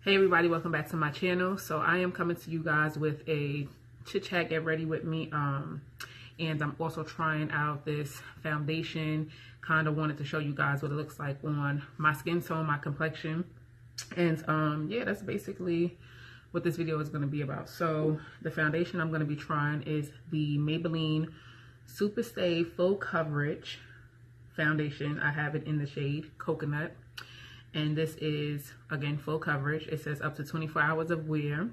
Hey everybody, welcome back to my channel. So I am coming to you guys with a chit chat, get ready with me. And I'm also trying out this foundation. Kind of wanted to show you guys what it looks like on my skin tone, my complexion. And yeah, that's basically what this video is going to be about. So the foundation I'm going to be trying is the Maybelline Superstay Full Coverage Foundation. I have it in the shade Coconut. And this is, again, full coverage. It says up to 24 hours of wear,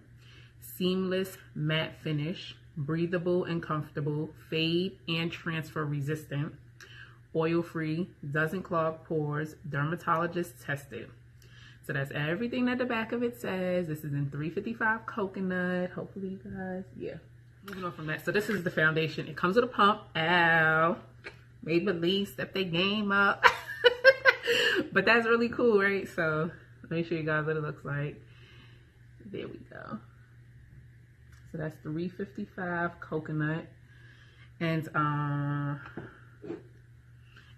seamless matte finish, breathable and comfortable, fade and transfer resistant, oil-free, doesn't clog pores, dermatologist tested. So that's everything that the back of it says. This is in 355 Coconut. Hopefully you guys, yeah. Moving on from that. So this is the foundation. It comes with a pump. Ow. Maybelline stepped their game up. But that's really cool, right? So let me show you guys what it looks like. There we go. So that's 355 Coconut. And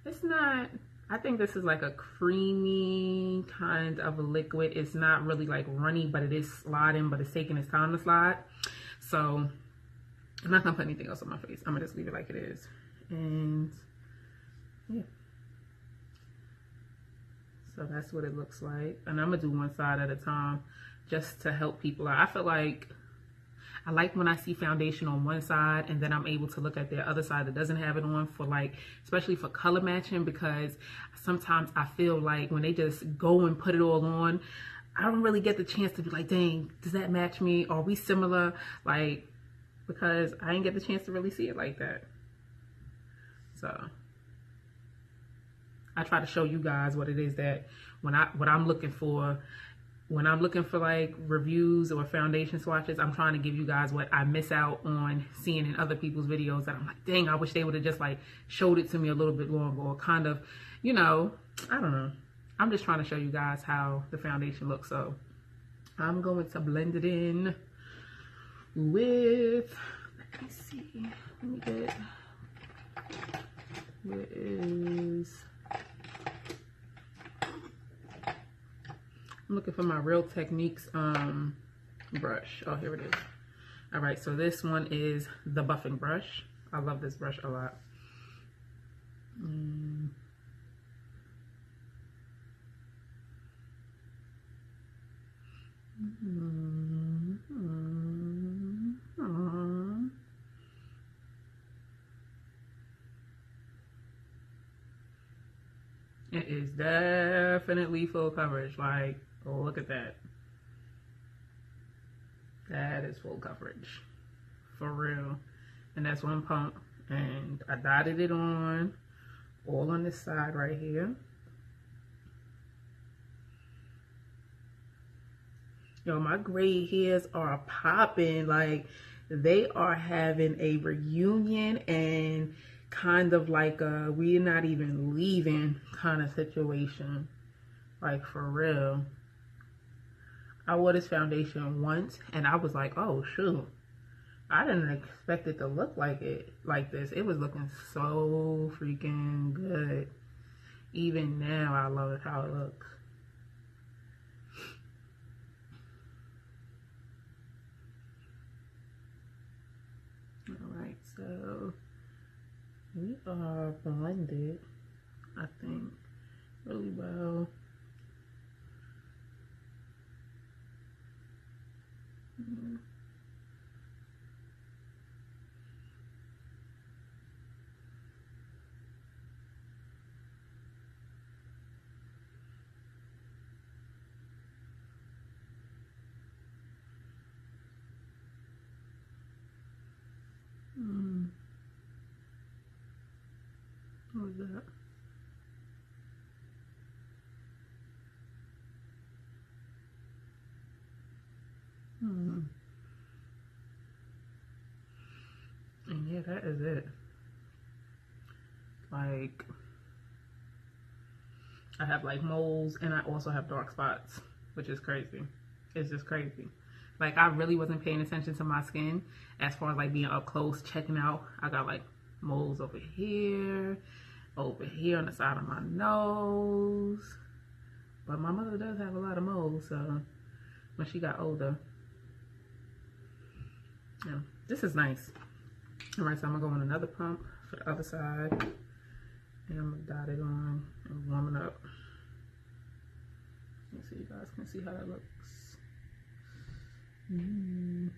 it's not, I think this is like a creamy kind of a liquid. It's not really like runny, but it is sliding, but it's taking its time to slide. So I'm not gonna put anything else on my face. I'm gonna just leave it like it is. And yeah. So that's what it looks like. And I'm gonna do one side at a time just to help people out. I feel like I like when I see foundation on one side and then I'm able to look at the other side that doesn't have it on, for like, especially for color matching, because sometimes I feel like when they just go and put it all on, I don't really get the chance to be like, dang, does that match me? Are we similar? Like, because I didn't get the chance to really see it like that. So I try to show you guys what it is that what I'm looking for when I'm looking for like reviews or foundation swatches. I'm trying to give you guys what I miss out on seeing in other people's videos that I'm like, dang, I wish they would have just like showed it to me a little bit longer, or kind of, you know, I don't know. I'm just trying to show you guys how the foundation looks. So I'm going to blend it in with, let me see, let me get, where is, I'm looking for my Real Techniques brush. Oh, here it is. All right, so this one is the buffing brush. I love this brush a lot. It is definitely full coverage. Like, oh, look at that. That is full coverage. For real. And that's one pump. And I dotted it on. All on this side right here. Yo, my gray hairs are popping. Like, they are having a reunion and kind of like a we're not even leaving kind of situation. Like, for real. I wore this foundation once and I was like, oh shoot, I didn't expect it to look like it like this. It was looking so freaking good. Even now I love it how it looks. All right, so we are blended, I think, really well. What was that? And yeah, that is it. Like, I have like moles and I also have dark spots, which is crazy. It's just crazy. Like, I really wasn't paying attention to my skin as far as like being up close, checking out. I got like moles over here on the side of my nose. But my mother does have a lot of moles, so when she got older. Yeah, this is nice. All right, so I'm gonna go on another pump for the other side, and I'm gonna dot it on and warm it up. Let's see, you guys can see how that looks. Okay.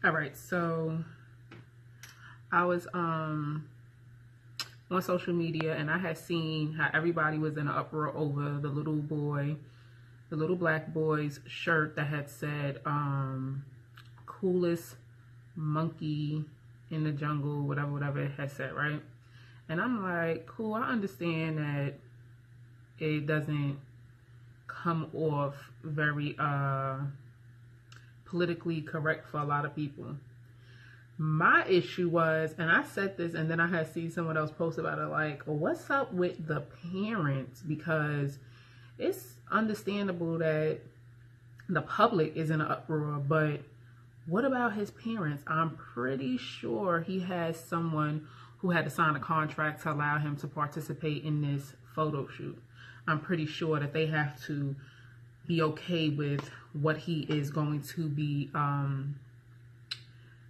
All right, so I was on social media, and I had seen how everybody was in an uproar over the little black boy's shirt that had said coolest monkey in the jungle, whatever it had said, right? And I'm like, cool, I understand that it doesn't come off very politically correct for a lot of people. My issue was, and I said this, and then I had seen someone else post about it, like, what's up with the parents? Because it's understandable that the public is in an uproar, but what about his parents? I'm pretty sure he has someone who had to sign a contract to allow him to participate in this photo shoot. I'm pretty sure that they have to be okay with what he is going to be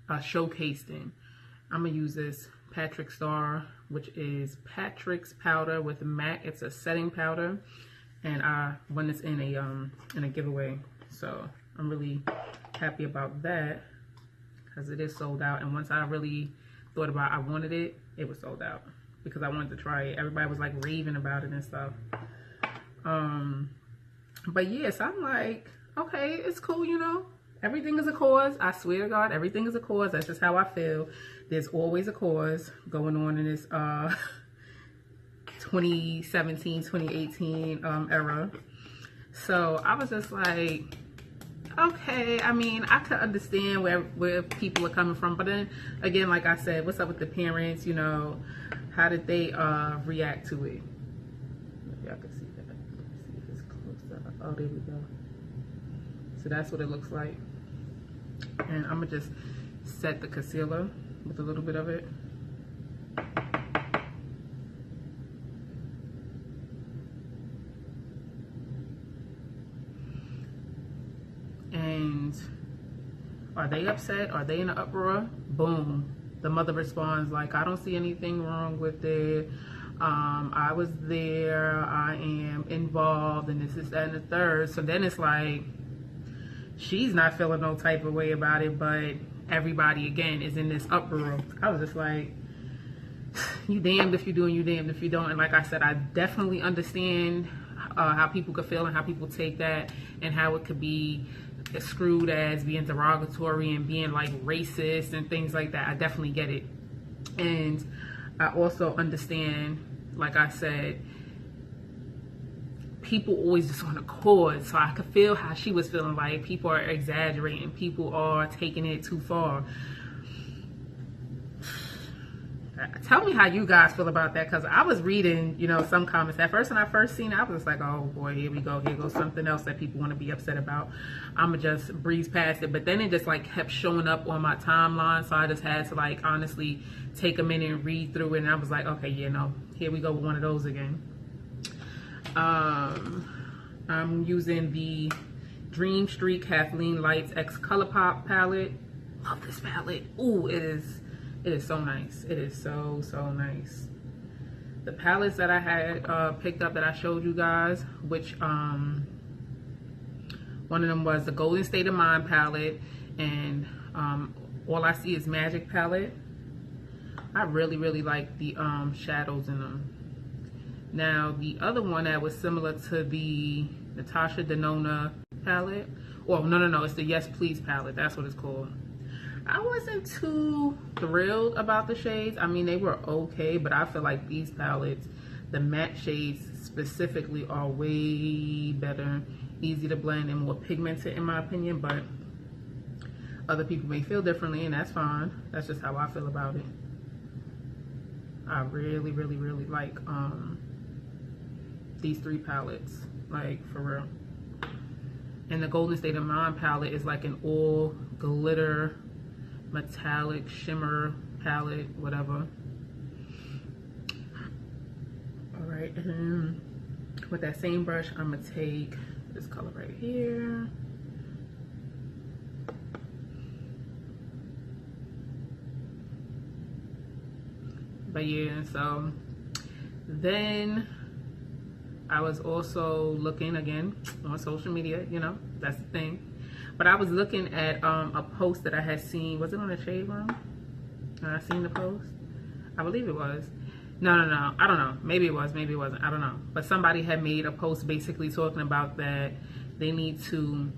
showcased in. I'm gonna use this Patrick Star, which is Patrick's powder with MAC. It's a setting powder, and I won this in a giveaway, so I'm really happy about that because it is sold out. And once I really thought about I wanted it, it was sold out because I wanted to try it. Everybody was like raving about it and stuff. But yes, I'm like, okay, it's cool, you know. Everything is a cause. I swear to God, everything is a cause. That's just how I feel. There's always a cause going on in this 2017, 2018 era. So I was just like, okay, I mean, I could understand where people are coming from. But then again, like I said, what's up with the parents? You know, how did they react to it? Maybe I can see that. Let's see if it's close up. Oh, there we go. So that's what it looks like. And I'm gonna just set the concealer with a little bit of it. And are they upset? Are they in an uproar? Boom. The mother responds like, I don't see anything wrong with it. I was there. I am involved, and this is that and the third. So then it's like, she's not feeling no type of way about it, but everybody again is in this uproar. I was just like, you damned if you do and you damned if you don't. And like I said, I definitely understand how people could feel and how people take that and how it could be screwed as being derogatory and being like racist and things like that. I definitely get it. And I also understand, like I said, people always just on the cord. So I could feel how she was feeling, like people are exaggerating, people are taking it too far. Tell me how you guys feel about that, because I was reading, you know, some comments. At first, when I first seen it, I was just like, oh boy, here we go. Here goes something else that people want to be upset about. I'm going to just breeze past it. But then it just like kept showing up on my timeline. So I just had to like honestly take a minute and read through it. And I was like, okay, you know, here we go with one of those again. I'm using the Dream Street Kathleen Lights X ColourPop palette. Love this palette. Ooh, it is so nice. It is so nice. The palettes that I had picked up that I showed you guys, which one of them was the Golden State of Mind palette, and All I See Is Magic palette. I really like the shadows in them. Now the other one that was similar to the Natasha Denona palette, well no, it's the Yes Please palette. That's what it's called. I wasn't too thrilled about the shades. I mean, they were okay, but I feel like these palettes, the matte shades specifically, are way better, easy to blend, and more pigmented in my opinion. But other people may feel differently, and that's fine. That's just how I feel about it. I really like these three palettes, like for real. And the Golden State of Mind palette is like an all glitter metallic shimmer palette, whatever. All right, and with that same brush, I'm gonna take this color right here. But yeah, so then I was also looking again on social media, you know, that's the thing. But I was looking at a post that I had seen. Was it on the Shade Room? I seen the post? I believe it was. No. I don't know. Maybe it was. Maybe it wasn't. I don't know. But somebody had made a post basically talking about that they need to,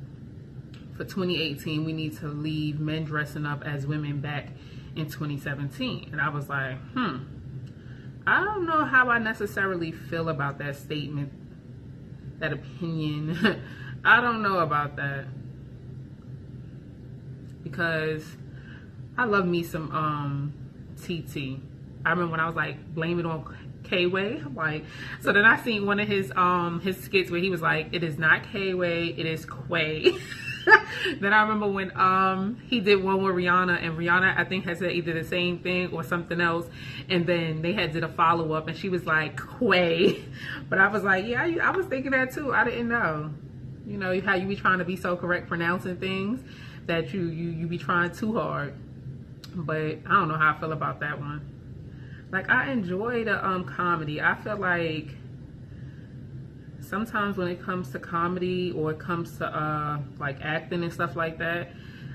for 2018, we need to leave men dressing up as women back in 2017. And I was like, I don't know how I necessarily feel about that statement, that opinion. I don't know about that. Because I love me some TT. I remember when I was like, blame it on K-Way. Like, so then I seen one of his skits where he was like, it is not K-Way, it is Quay. Then I remember when he did one with Rihanna, and Rihanna I think had said either the same thing or something else, and then they had did a follow-up and she was like Quay. But I was like, yeah, I was thinking that too. I didn't know. You know how you be trying to be so correct pronouncing things that you be trying too hard. But I don't know how I feel about that one. Like, I enjoy the comedy. I feel like sometimes when it comes to comedy or it comes to like acting and stuff like that,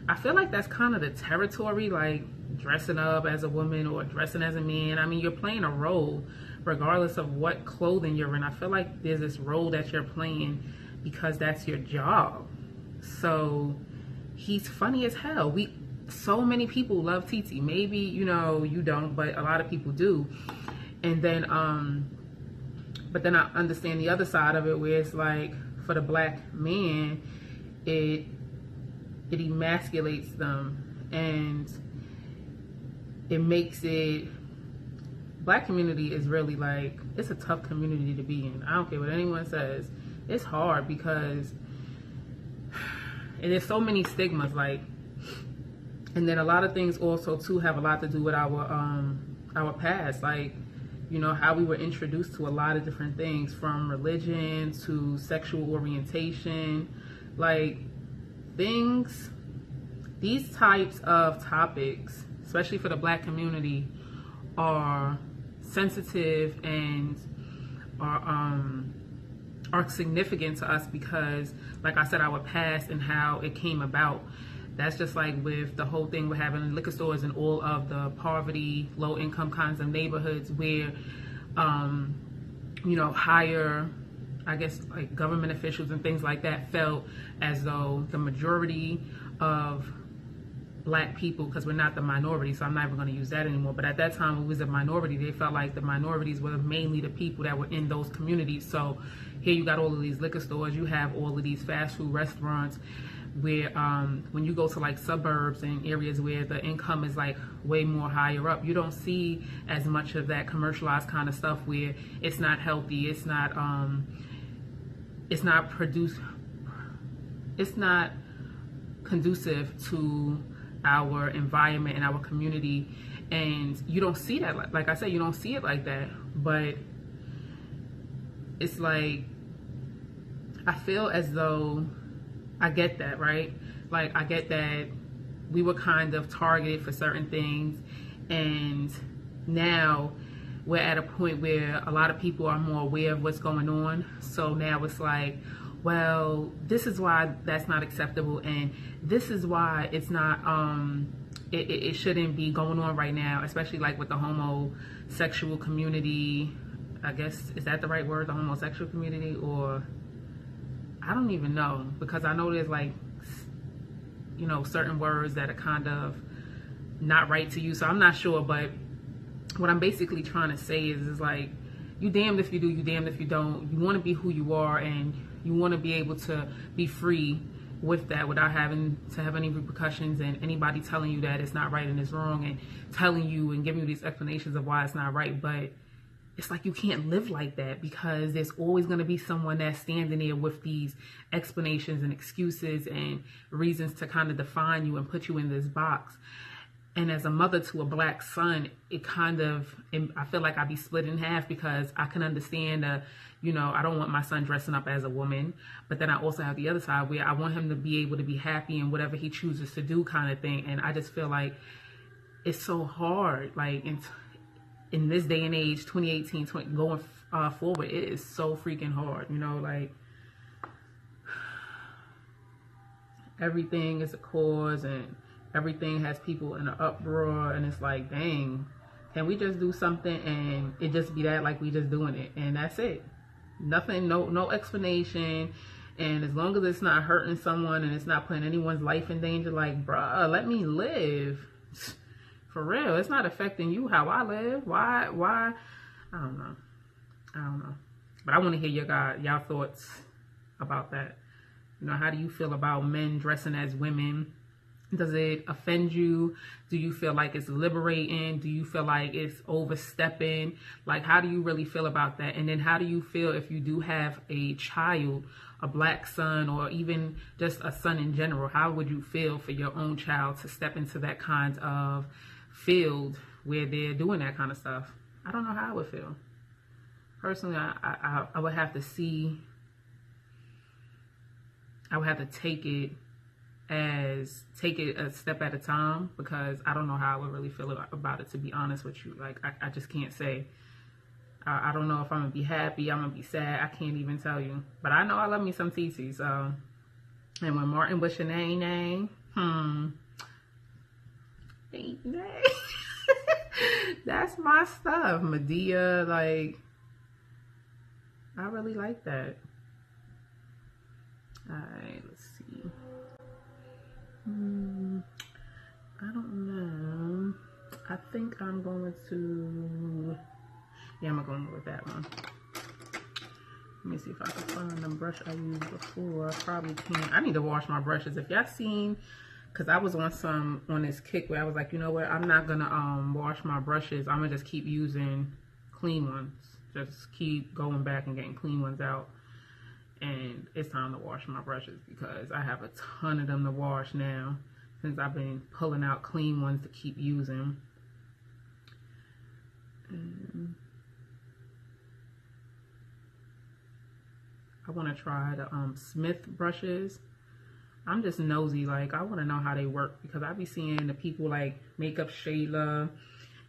I feel like that's kind of the territory, like dressing up as a woman or dressing as a man. I mean, you're playing a role regardless of what clothing you're in. I feel like there's this role that you're playing because that's your job. So he's funny as hell. So many people love TT. Maybe, you know, you don't, but a lot of people do. And then but then I understand the other side of it, where it's like, for the black man, it emasculates them, and it makes it, black community is really like, it's a tough community to be in. I don't care what anyone says. It's hard because there's so many stigmas, like, and then a lot of things also too have a lot to do with our past, like, you know, how we were introduced to a lot of different things, from religion to sexual orientation, like things, these types of topics, especially for the black community, are sensitive and are significant to us because, like I said, our past and how it came about. That's just like with the whole thing with having liquor stores in all of the poverty, low income kinds of neighborhoods where, you know, higher, I guess, like government officials and things like that felt as though the majority of black people, because we're not the minority, so I'm not even going to use that anymore. But at that time, it was a minority. They felt like the minorities were mainly the people that were in those communities. So here you got all of these liquor stores, you have all of these fast food restaurants, where when you go to like suburbs and areas where the income is like way more higher up, you don't see as much of that commercialized kind of stuff where it's not healthy, it's not conducive to our environment and our community. And you don't see that, like I said, you don't see it like that. But it's like, I feel as though I get that, right? Like, I get that we were kind of targeted for certain things, and now we're at a point where a lot of people are more aware of what's going on. So now it's like, well, this is why that's not acceptable, and this is why it's not, it shouldn't be going on right now, especially like with the homosexual community. I guess, is that the right word, the homosexual community? Or I don't even know, because I know there's like, you know, certain words that are kind of not right to you, so I'm not sure. But what I'm basically trying to say is like, you damned if you do, you damned if you don't. You want to be who you are, and you want to be able to be free with that without having to have any repercussions and anybody telling you that it's not right and it's wrong, and telling you and giving you these explanations of why it's not right. But it's like, you can't live like that, because there's always going to be someone that's standing there with these explanations and excuses and reasons to kind of define you and put you in this box. And as a mother to a black son, it kind of, I feel like I'd be split in half, because I can understand, you know, I don't want my son dressing up as a woman, but then I also have the other side where I want him to be able to be happy in whatever he chooses to do, kind of thing. And I just feel like it's so hard, like, in this day and age, 2018, going forward, it is so freaking hard, you know, like, everything is a cause, and everything has people in an uproar, and it's like, dang, can we just do something and it just be that, like, we just doing it and that's it? Nothing, no explanation. And as long as it's not hurting someone and it's not putting anyone's life in danger, like, bruh, let me live. For real, it's not affecting you how I live. Why? I don't know. But I want to hear y'all thoughts about that. You know, how do you feel about men dressing as women? Does it offend you? Do you feel like it's liberating? Do you feel like it's overstepping? Like, how do you really feel about that? And then how do you feel if you do have a child, a black son, or even just a son in general? How would you feel for your own child to step into that kind of field where they're doing that kind of stuff? I don't know how I would feel. Personally, I would have to see, I would have to take it a step at a time, because I don't know how I would really feel about it, to be honest with you. Like, I just can't say. I don't know if I'm gonna be happy, I'm gonna be sad, I can't even tell you. But I know I love me some TC, so. And when Martin was your name, that's my stuff. Medea, like, I really like that. Alright, let's see. I don't know. I think I'm going to, yeah, I'm going to go with that one. Let me see if I can find the brush I used before. I probably can't. I need to wash my brushes. If y'all seen, because I was on this kick where I was like, you know what, I'm not gonna wash my brushes. I'm gonna just keep using clean ones. Just keep going back and getting clean ones out. And it's time to wash my brushes, because I have a ton of them to wash now, since I've been pulling out clean ones to keep using. I want to try the Smith brushes. I'm just nosy, like, I want to know how they work, because I be seeing the people like Makeup Shayla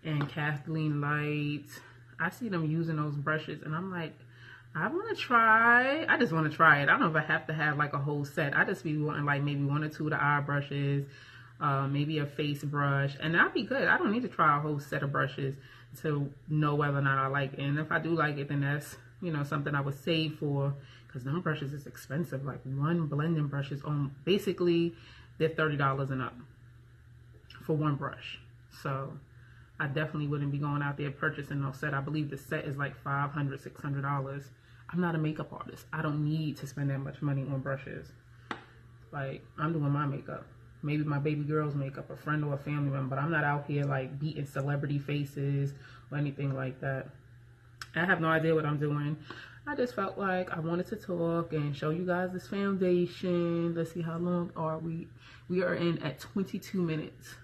and Kathleen Light. I see them using those brushes, and I'm like, I want to try. I just want to try it. I don't know if I have to have like a whole set. I just be wanting like maybe one or two of the eye brushes, maybe a face brush, and that'd be good. I don't need to try a whole set of brushes to know whether or not I like it. And if I do like it, then that's, you know, something I would save for, because them brushes is expensive. Like, one blending brush is on, basically they're $30 and up. for one brush. So I definitely wouldn't be going out there purchasing no set. I believe the set is like $500, $600. I'm not a makeup artist. I don't need to spend that much money on brushes. Like, I'm doing my makeup. Maybe my baby girl's makeup, a friend or a family member, but I'm not out here like beating celebrity faces or anything like that. I have no idea what I'm doing. I just felt like I wanted to talk and show you guys this foundation. Let's see, how long are we? We are in at 22 minutes.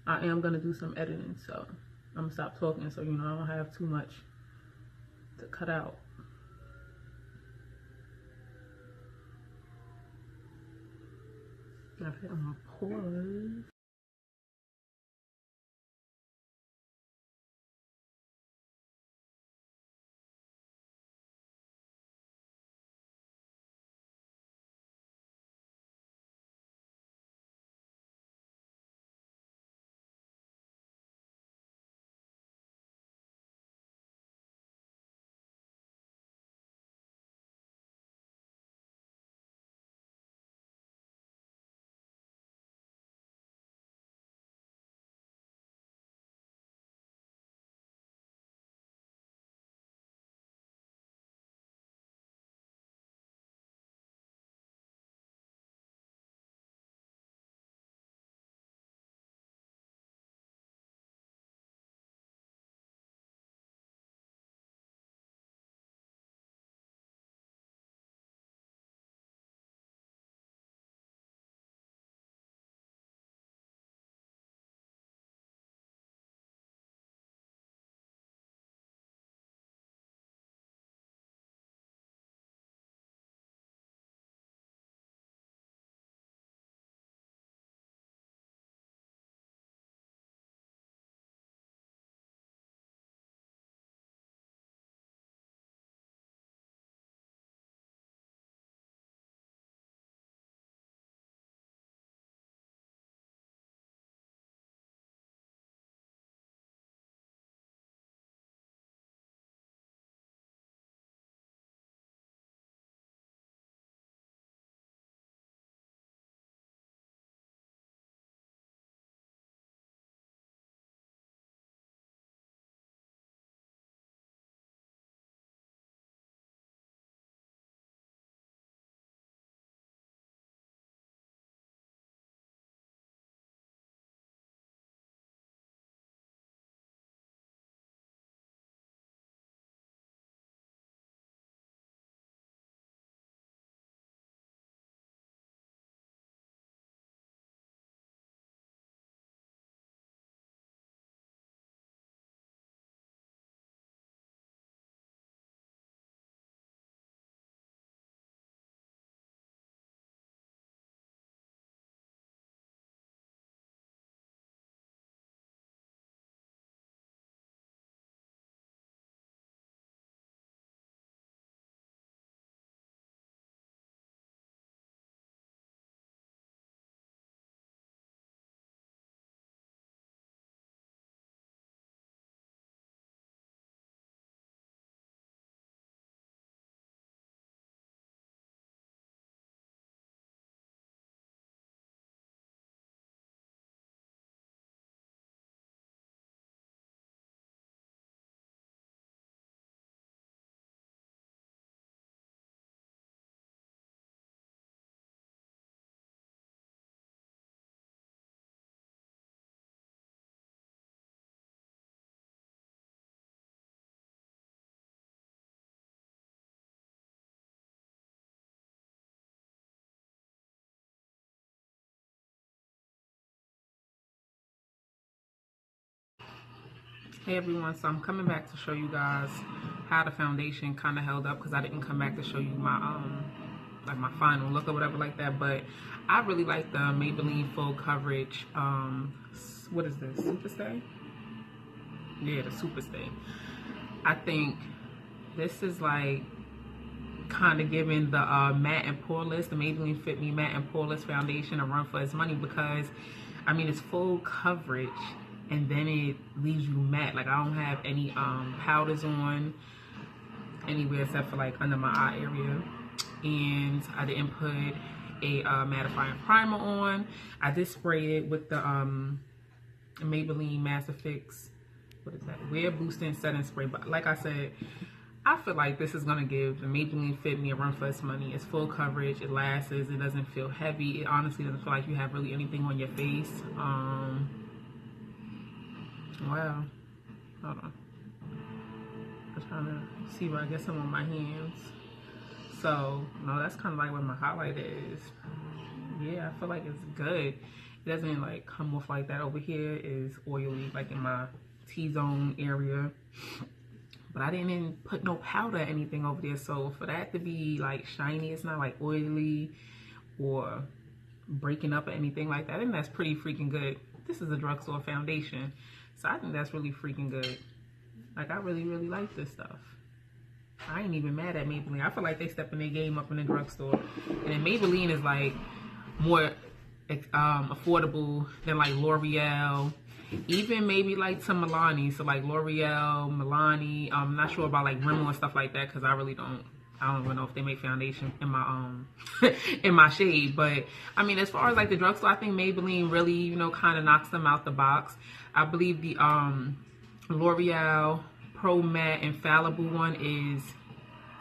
I am going to do some editing, so I'm going to stop talking so, you know, I don't have too much to cut out. Gotta hit on my pores. Hey everyone, so I'm coming back to show you guys how the foundation kind of held up, because I didn't come back to show you my like my final look or whatever like that. But I really like the Maybelline full coverage what is this, Superstay? Yeah, the Superstay. I think this is like kind of giving the matte and poreless, the Maybelline Fit Me matte and poreless foundation a run for its money, because I mean it's full coverage and then it leaves you matte. Like I don't have any powders on anywhere except for like under my eye area, and I didn't put a mattifying primer on. I did spray it with the Maybelline Master Fix, what is that? Wear Boosting Setting Spray. But like I said, I feel like this is going to give the Maybelline Fit Me a run for its money. It's full coverage. It lasts. It doesn't feel heavy. It honestly doesn't feel like you have really anything on your face. Wow. Hold on. I'm trying to see where I get some on my hands. So, no, that's kind of like where my highlight is. Yeah, I feel like it's good. It doesn't like come off like that. Over here is oily, like in my T-zone area. But I didn't put no powder or anything over there. So for that to be like shiny, it's not like oily or breaking up or anything like that. And that's pretty freaking good. This is a drugstore foundation. So I think that's really freaking good. Like, I really, really like this stuff. I ain't even mad at Maybelline. I feel like they stepping their game up in the drugstore. And then Maybelline is like more affordable than like L'Oreal. Even maybe like some Milani. So like L'Oreal, Milani. I'm not sure about like Rimmel and stuff like that because I really don't. I don't even know if they make foundation in my in my shade. But I mean, as far as like the drugstore, I think Maybelline really, you know, kind of knocks them out the box. I believe the L'Oreal Pro Matte Infallible one is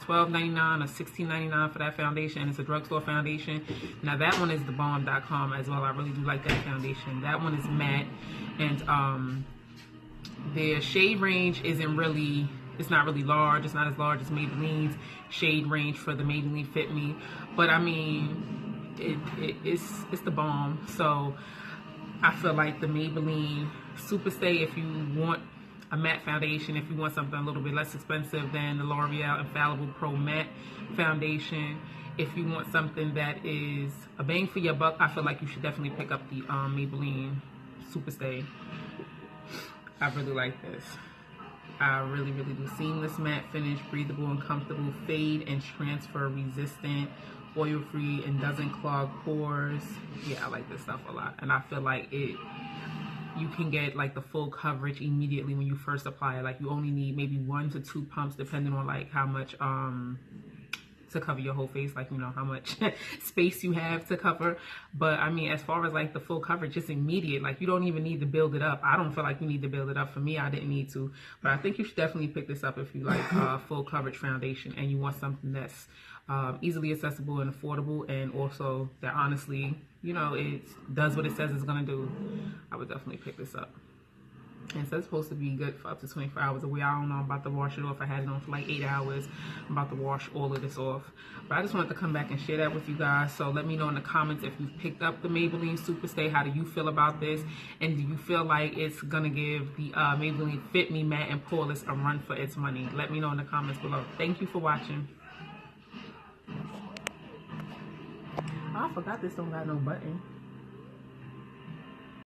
$12.99 or $16.99 for that foundation, and it's a drugstore foundation. Now that one is thebomb.com as well. I really do like that foundation. That one is matte, and their shade range isn't really, it's not really large. It's not as large as Maybelline's shade range for the Maybelline Fit Me, but I mean, it's the bomb. So I feel like the Maybelline Superstay, if you want a matte foundation, if you want something a little bit less expensive than the L'Oreal Infallible Pro Matte Foundation, if you want something that is a bang for your buck, I feel like you should definitely pick up the Maybelline Superstay. I really like this. I really, really do. Seamless matte finish, breathable and comfortable, fade and transfer resistant, oil free, and doesn't clog pores. Yeah, I like this stuff a lot, and I feel like you can get like the full coverage immediately when you first apply it. Like, you only need maybe 1 to 2 pumps depending on like how much to cover your whole face, like, you know, how much space you have to cover. But I mean, as far as like the full coverage, it's immediate. Like, you don't even need to build it up. I don't feel like you need to build it up. For me, I didn't need to, but I think you should definitely pick this up if you like full coverage foundation and you want something that's easily accessible and affordable, and also that honestly, you know, it does what it says it's gonna do. I would definitely pick this up. And so it's supposed to be good for up to 24 hours away. I don't know, I'm about to wash it off. I had it on for like 8 hours. I'm about to wash all of this off. But I just wanted to come back and share that with you guys. So let me know in the comments if you've picked up the Maybelline Superstay. How do you feel about this? And do you feel like it's going to give the Maybelline Fit Me Matte and Poreless a run for its money? Let me know in the comments below. Thank you for watching. Oh, I forgot this don't got no button.